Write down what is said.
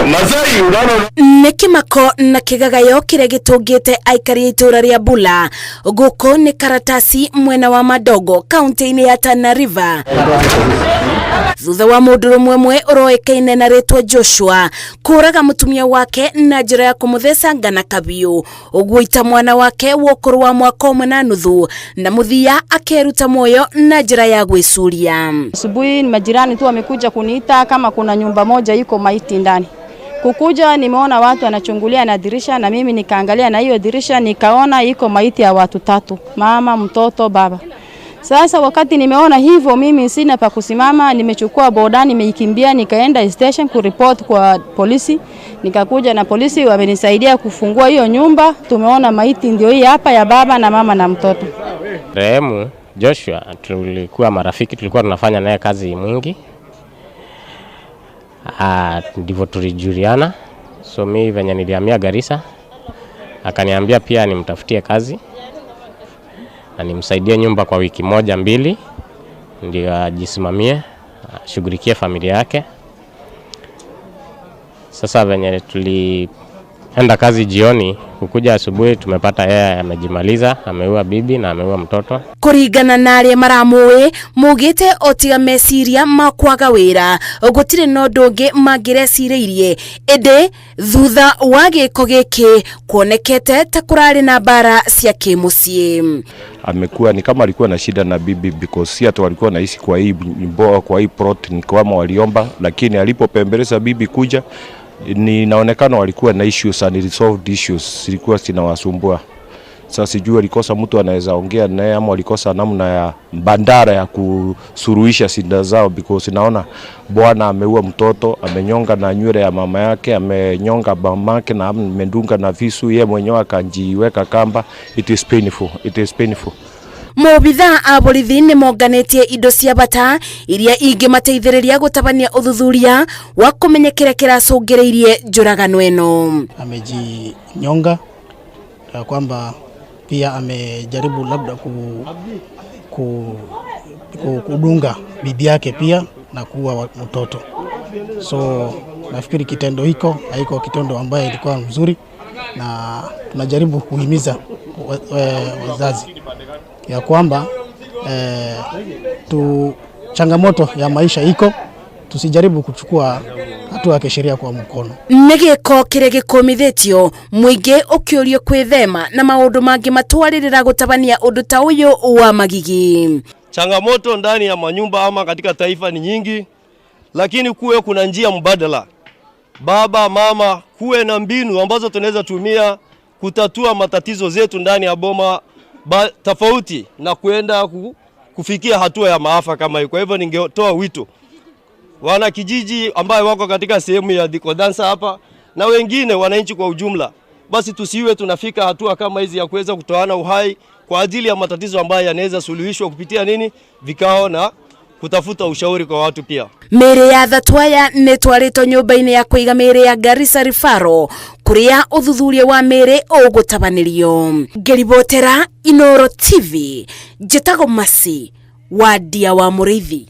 Nĩ kĩmako na kĩgagayo kĩrĩa gĩtũngĩte aikari a itũra rĩa Bula gũkũ nĩ Karatasi mwena wa Madogo kaunti-inĩ ya Tana River thutha wa mũndũrũme ũmwe ũroĩkaine na rĩtwa Joshua kũraga mũtumia wake na njĩra ya kũmũtheca ngana kabiũ, ũgũita mwana wake wa ũkũrũ wa mwaka ũmwe na nuthu na mũthia akeruta moyo na njĩra ya gwĩcuria. Asubuhi majirani tu wamekuja kuniita kama kuna nyumba moja iko maiti ndani. Kukuja nimeona watu wanachungulia na dirisha na mimi nikaangalia na hiyo dirisha nikaona iko maiti ya watu 3, mama, mtoto, baba. Sasa wakati nimeona hivyo mimi sina pa kusimama, nimechukua boda nimeikimbia nikaenda station kuripoti kwa polisi. Nikakuja na polisi wamenisaidia kufungua hiyo nyumba. Tumeona maiti ndio hii hapa ya baba na mama na mtoto. Rehemu Joshua tulikuwa marafiki, tulikuwa tunafanya naye kazi mwingi. Ndivyo tulijuliana. So mimi venye nilihamia Garissa akaniambia pia nimtafutie kazi na nimsaidie nyumba kwa wiki 1-2 ndio ajisimamie, ashughulikie familia yake. Sasa venye tulienda kazi jioni, kukuja asubuhi tumepata yeye amejimaliza, ameua bibi na ameua mtoto. Kũringana na arĩa maramũĩ mugĩte otiga meciria makwaga wĩra gũtirĩ na ũndũ ũngĩ mangĩrecirĩirie ĩndĩ thutha wa gĩko gĩkĩ kuonekete ta kũrarĩ na mbara cia kĩmũciĩ. Amekuwa ni kama alikuwa na shida na bibi because si hata walikuwa naishi kwa hii plot ni kama waliomba, lakini alipopembeleza bibi kuja inaonekana walikuwa na issues and resolved issues zilikuwa zinawasumbua. Sasa sijui alikosa mtu anaweza ongea naye ama alikosa namna ya bandara ya kusuruhisha shida zao because naona bwana ameua mtoto, amenyonga na nywele ya mama yake, amenyonga mamake na amedunga na visu, yeye mwenyewe akajiweka kamba. It is painful. Mobitha a borithi nĩ monganĩtie indo cia bata iria ingĩmateithĩrĩria gũtabania ũthuthuria wa kũmenya kĩrĩa kĩracũngĩrĩirie njũragano ĩno. Amejinyonga kwamba pia amejaribu labda kudunga bibi yake pia na kuua mtoto. So nafikiri kitendo hiko haiko kitendo ambaye ilikuwa mzuri, na tunajaribu kuhimiza wazazi ya kwamba changamoto ya maisha iko, tusijaribu kuchukua hatua ya kisheria kwa mkono. Nĩgĩko kĩrĩa gĩkomithĩtio mũingĩ ũkĩũrio kwĩthema na maũndũ mangĩ matwarĩrĩra gũtabania ũndũ ta ũyũ wa magigi. Changamoto ndani ya manyumba ama katika taifa ni nyingi, lakini kuwe kuna njia mbadala. Baba, mama, kuwe na mbinu ambazo tunaweza tumia kutatua matatizo zetu ndani ya boma tofauti na kuenda kufikia hatua ya maafa kama hiyo. Kwa hivyo ningetoa wito wana kijiji ambao wako katika sehemu ya Dikodansa hapa na wengine wananchi kwa ujumla, basi tusiwe tunafika hatua kama hizi ya kuweza kutoana uhai kwa ajili ya matatizo ambayo yanaweza suluhishwa kupitia vikao na kutafuta ushauri kwa watu pia. Mĩĩrĩ ya thatwaya nĩ twarĩtwo nyũmba-inĩ ya kũiga mĩĩrĩ ya Garissa Referral kũrĩa ũthuthuria wa mĩĩrĩ ũgũtabanĩrio. Ngĩribotera Inooro TV, njĩtagwo Masi wa Ndia wa Mũrĩithi.